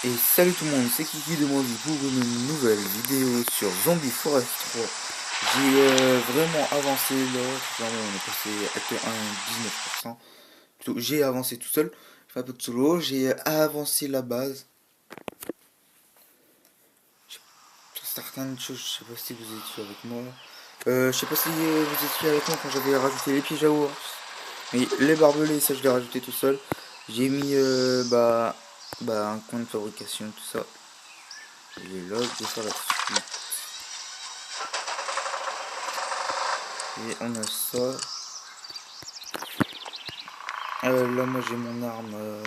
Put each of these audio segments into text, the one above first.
Et salut tout le monde, c'est Kiki de Mondi pour une nouvelle vidéo sur Zombie Forest 3. J'ai vraiment avancé là, vraiment on est passé acte 1 19%. Plutôt, j'ai avancé tout seul, je fais un peu de solo, j'ai avancé la base. Sur certaines choses, je sais pas si vous étiez avec moi. Je sais pas si vous étiez avec moi quand j'avais rajouté les pièges à ours. Mais les barbelés, ça je l'ai rajouté tout seul. J'ai mis un coin de fabrication, tout ça. Et là, je vais faire la suite. Et on a ça. Là, moi j'ai mon arme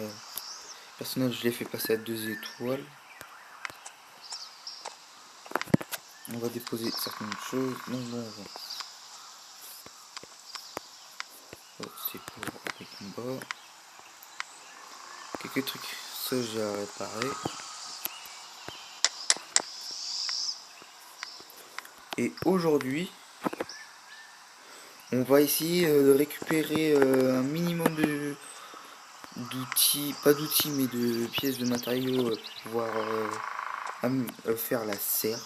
personnelle, je l'ai fait passer à 2 étoiles. On va déposer certaines choses. Non, non, c'est pour les combats. Quelques trucs, ça j'ai à réparer. Et aujourd'hui, on va essayer de récupérer un minimum d'outils, pas d'outils, mais de pièces de matériaux pour pouvoir faire la serre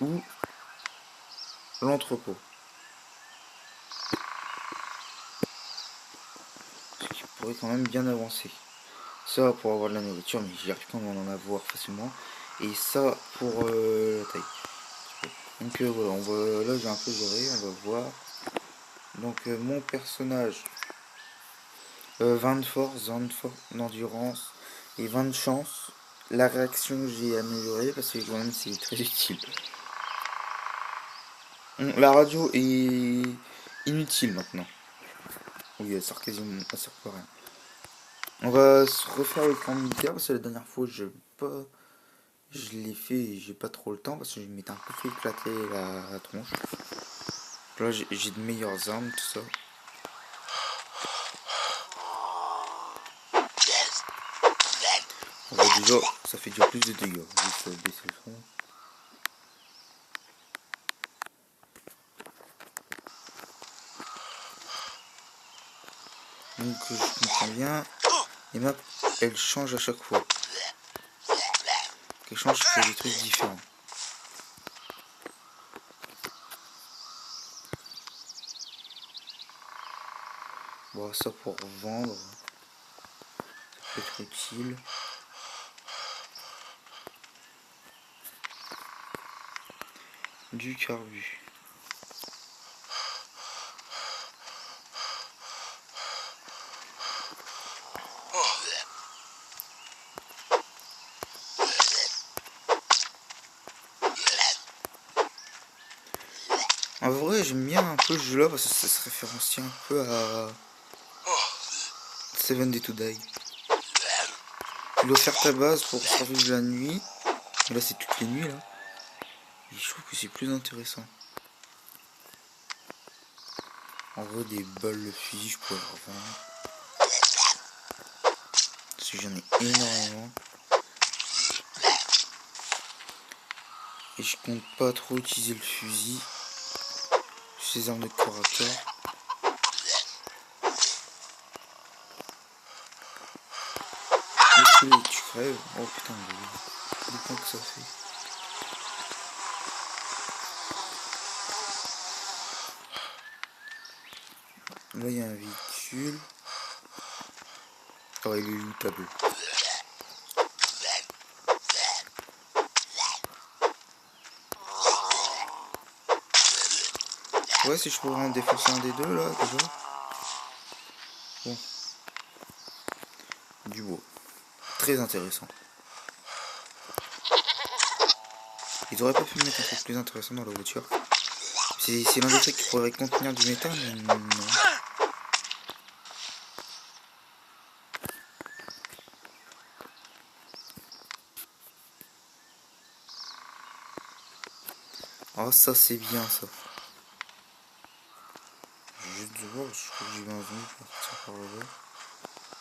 ou l'entrepôt. Ce qui pourrait quand même bien avancer. Ça pour avoir de la nourriture, mais j'y arrive quand même à en avoir facilement. Et ça pour la taille. Donc voilà, là j'ai un peu géré, on va voir. Donc mon personnage, 20 de force, 20 d'endurance et 20 de chance. La réaction j'ai amélioré parce que quand même c'est très utile. La radio est inutile maintenant. Oui, elle sert quasiment, elle sert pas à rien. On va se refaire le camp militaire parce que la dernière fois je l'ai fait et j'ai pas trop le temps parce que je m'étais un peu fait éclater la tronche. Là j'ai de meilleures armes, tout ça. On voit déjà, ça fait déjà plus de dégâts. Juste baisser le son. Donc je comprends bien. Les maps, elles changent à chaque fois. Elles changent, c'est des trucs différents. Bon, ça pour vendre, ça peut être utile. Du carbu. En vrai, j'aime bien un peu ce jeu là parce que ça se référencie un peu à Seven Day to Die. Tu dois faire ta base pour survivre la nuit. Et là, c'est toutes les nuits là. Et je trouve que c'est plus intéressant. En vrai, des balles de fusil, je pourrais revendre. Parce que j'en ai énormément. Et je compte pas trop utiliser le fusil. Ces armes de corps à corps. Et tu crèves. Oh putain, le temps que ça fait. Là, il y a un véhicule. Oh, il est lootable. Ouais, si je pourrais en défoncer un des deux là, déjà. Bon. Du bois. Très intéressant. Ils auraient pas pu mettre un truc plus intéressant dans la voiture. C'est l'un des trucs qui pourrait contenir du métal, mais non. Oh, ça c'est bien ça. Juste de voir, je crois que j'ai vu un zombie partir par là-bas.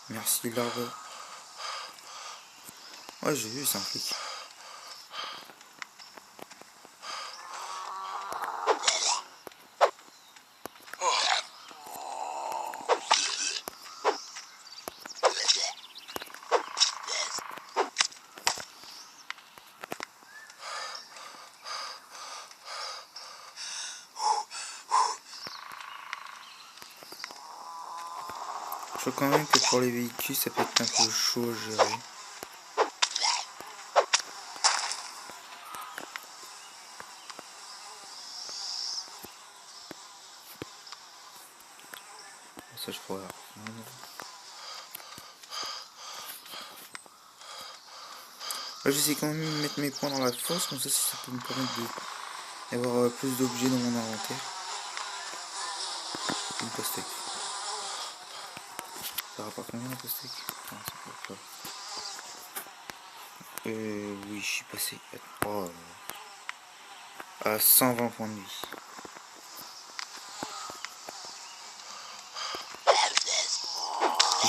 Merci l'arbre. Ouais, j'ai vu, c'est un flic. crois quand même que pour les véhicules, ça peut être un peu chaud à gérer. Ça, je pourrais reprendre. Là, j'essaie quand même de mettre mes points dans la fosse, comme ça peut me permettre d'avoir plus d'objets dans mon inventaire. Une pastèque. Ça rapporte combien la pastèque? Non, ça peut pas. Oui, je suis passé à 120 points de vie.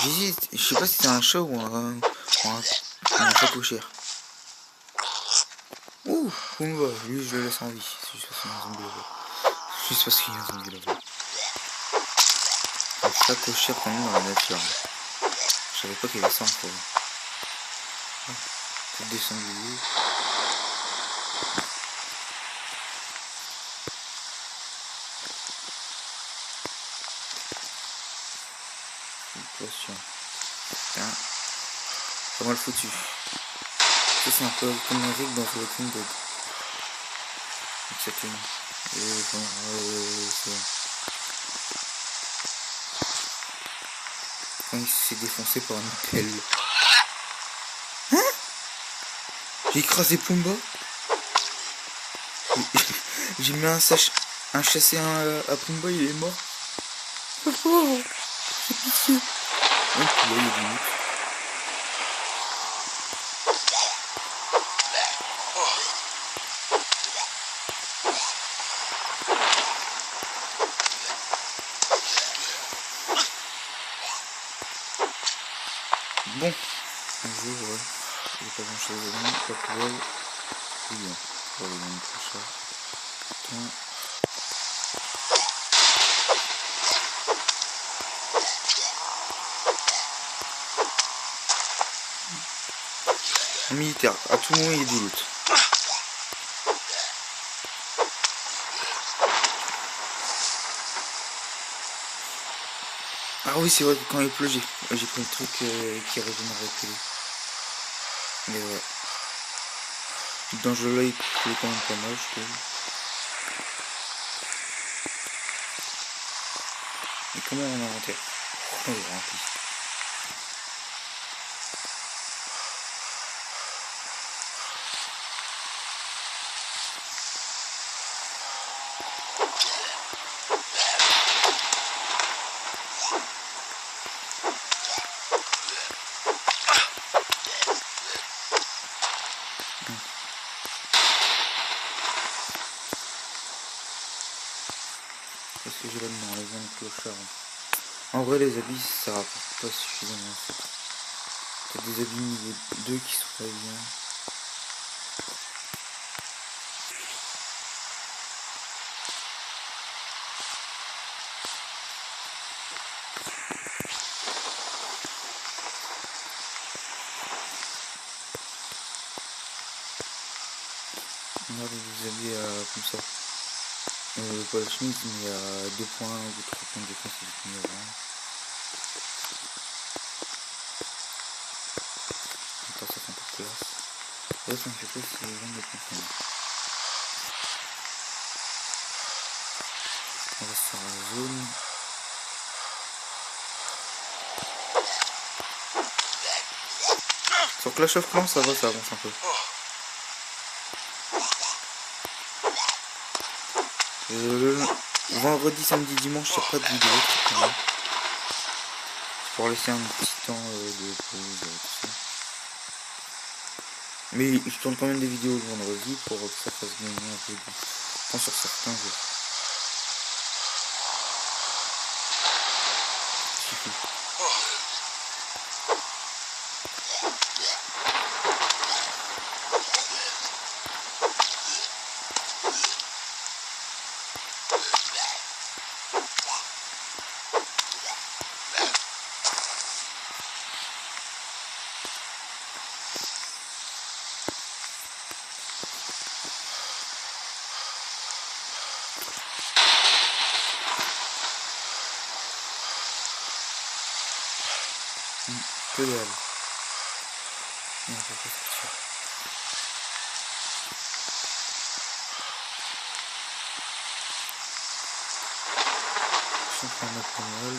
J'hésite, je sais pas si c'est un chat ou un chat cochère. Ouh, Pumba, lui je le laisse en vie, c'est juste parce qu'il y a un zombie là-bas. Juste parce qu'il y a un zombie là-bas. Un chat cochère quand même dans la nature. Je savais pas qu'il y avait ça en forêt. Peut-être des sangliers. Une potion. Putain. Pas mal foutu. Ça c'est un peu comme un rig dans The Walking Dead. Exactement. Et bon, c'est bon. Quand il s'est défoncé par un appel. Hein? J'ai écrasé Pumba. J'ai mis un chassé à Pumba, il est mort. Oh, j'ai pitié. Oh, puis là, il y a des nuques. Bon, un jour, ouais. Il n'y a pas grand chose à dire. Pas poubelle. Oui, bien. Pour les mêmes prochains. Putain. Un militaire, à tout moment il y a du loot. Ah oui, c'est vrai que quand il pleut, j'ai pris le truc qui régénère les. Mais ouais. Dans ce jeu-là, il pleut quand même pas mal, je trouve. Et comment on a inventé? Oh, il est rempli. Qu'est-ce que j'ai là-dedans? Les zones clochards. En vrai, les habits, ça rapporte pas suffisamment. T'as des habits niveau 2 qui sont pas bien. On a des habits comme ça. Pas le chemise, mais à 2 points ou 3 points de défense, c'est mieux avant. Attends, ça fait un peu de place. Là, ça me fait pas si les gens me comprennent. On va sur la zone. Sur Clash of Clans, ça va, ça avance un peu. Vendredi, samedi, dimanche, c'est pas de vidéo. C'est pour laisser un petit temps de pause, tout ça. Mais je tourne quand même des vidéos le vendredi pour que ça fasse gagner un peu de temps sur certains jours. Ça suffit. Que dalle. Non, on peut pas sortir. Je sens qu'on en a pas mal.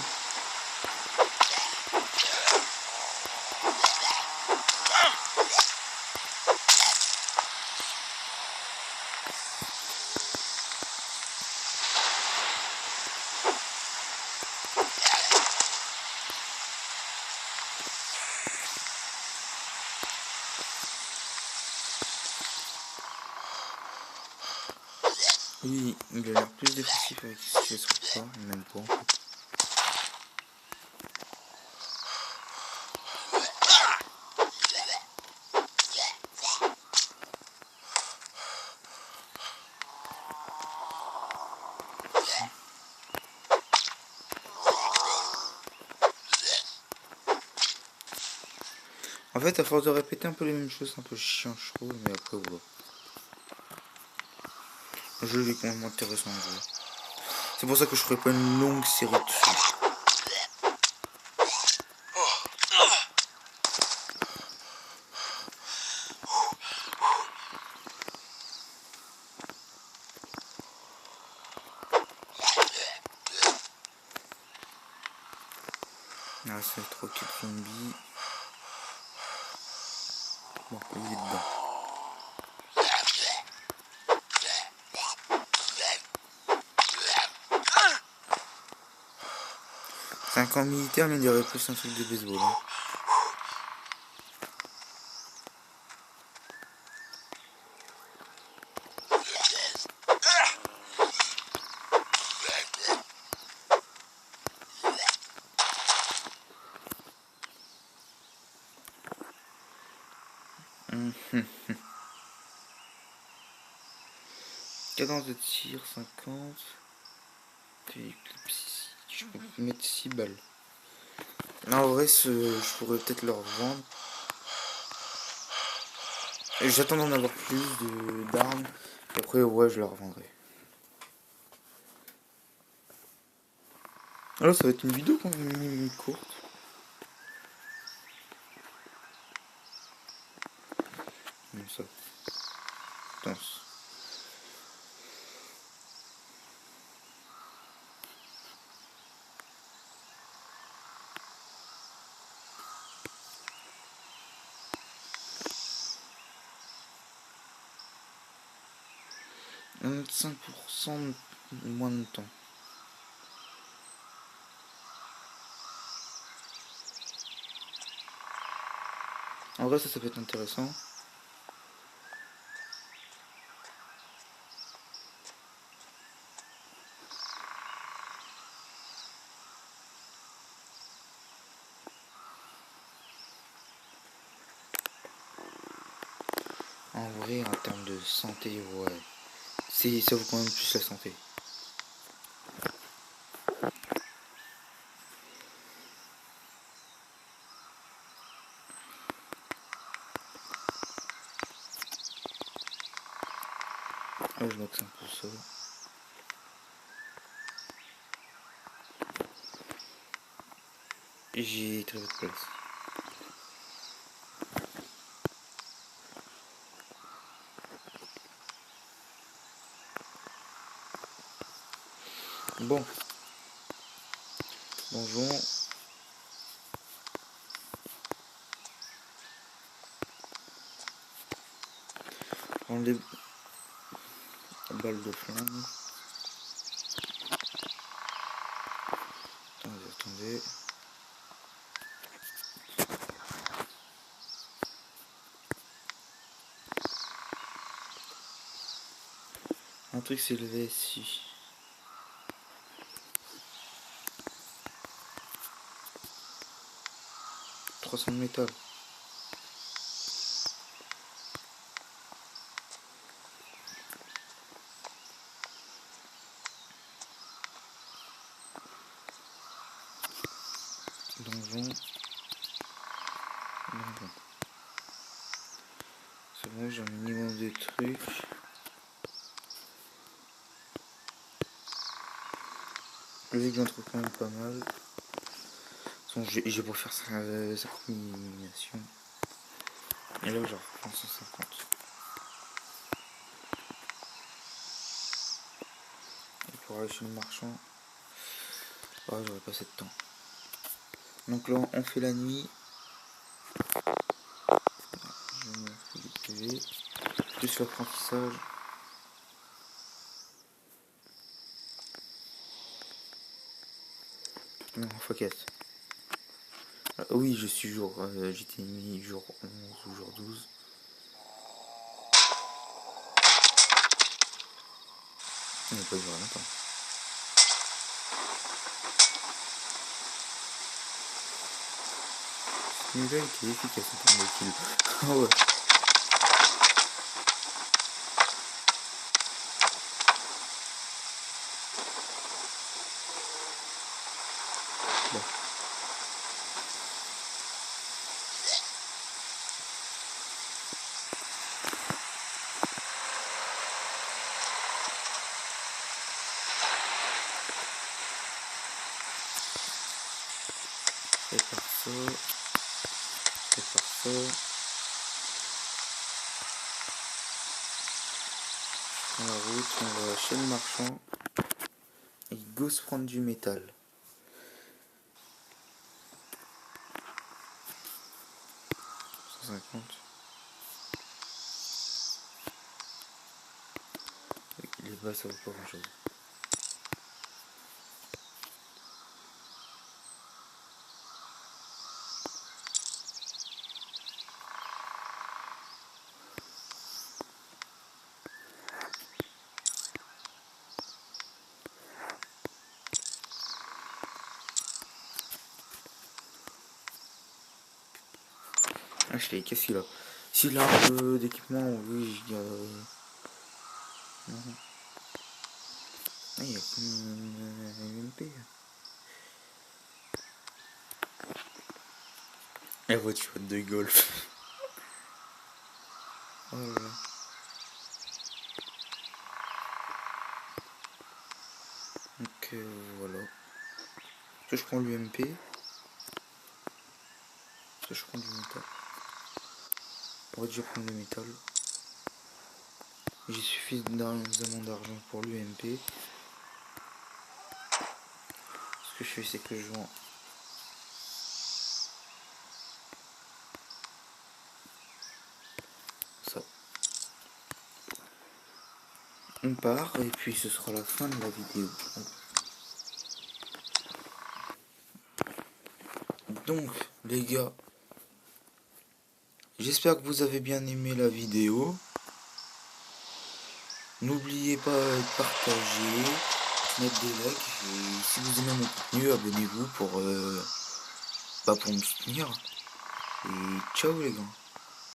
Oui, il a l'air plus défensif avec ce que j'ai sur ça, même pas. En fait, à force de répéter un peu les mêmes choses, c'est un peu chiant, je trouve, mais après, voilà. Le jeu est complètement intéressant à jouer. C'est pour ça que je ferai pas une longue série dessus. Ah, c'est trop de zombies. Bon, il est dedans. C'est un camp militaire, mais il dirait plus un truc de baseball. Hein. Cadence de tir 50. Je peux mettre 6 balles. Là, en vrai, je pourrais peut-être leur vendre. J'attends d'en avoir plus d'armes. Et après, ouais, je leur revendrai. Alors, ça va être une vidéo quand même courte. Comme ça. Danse. Un 5% moins de temps. En vrai, ça peut être intéressant. En vrai, en termes de santé, ouais. Ça vaut quand même plus la santé. Ah, je max un peu ça. Et j'ai très peu de place. Bon. Bonjour. On les balles de flamme. Attendez. Un truc s'est levé ici. 300 de métal. Donjon. C'est bon, j'ai un minimum de trucs. Le vide, j'en trouve quand même pas mal. J'ai beau faire 50 éliminations. Et là, je reprends 150. Et pour aller chez le marchand, oh, j'aurais pas assez de temps. Donc là, on fait la nuit. Je me fais du PV. Plus l'apprentissage. Non, x4. Oui, je suis jour. J'étais mis jour 11 ou jour 12. Il n'a pas duré longtemps. Celui-là était efficace en termes de kill. Ah ouais. Bon. Prépare ça. Prépare ça. On la route, on va chez le marchand. Et go se prendre du métal. 150. Les bas ça vaut pas grand chose. Ah, je l'ai, qu'est-ce qu'il a? S'il a un peu d'équipement, oui, je dirais. Non. Ah, il y a comme une MP. La voiture de golf. Oh là là. Donc voilà. Soit je prends l'UMP. Soit je prends du métal. On va déjà prendre le métal. J'ai suffisamment d'argent pour l'UMP. Ce que je fais, c'est que je vends ça. On part et puis ce sera la fin de la vidéo. Donc les gars, j'espère que vous avez bien aimé la vidéo. N'oubliez pas de partager, mettre des likes et si vous aimez mon contenu, abonnez-vous pour me soutenir. Et ciao les gars.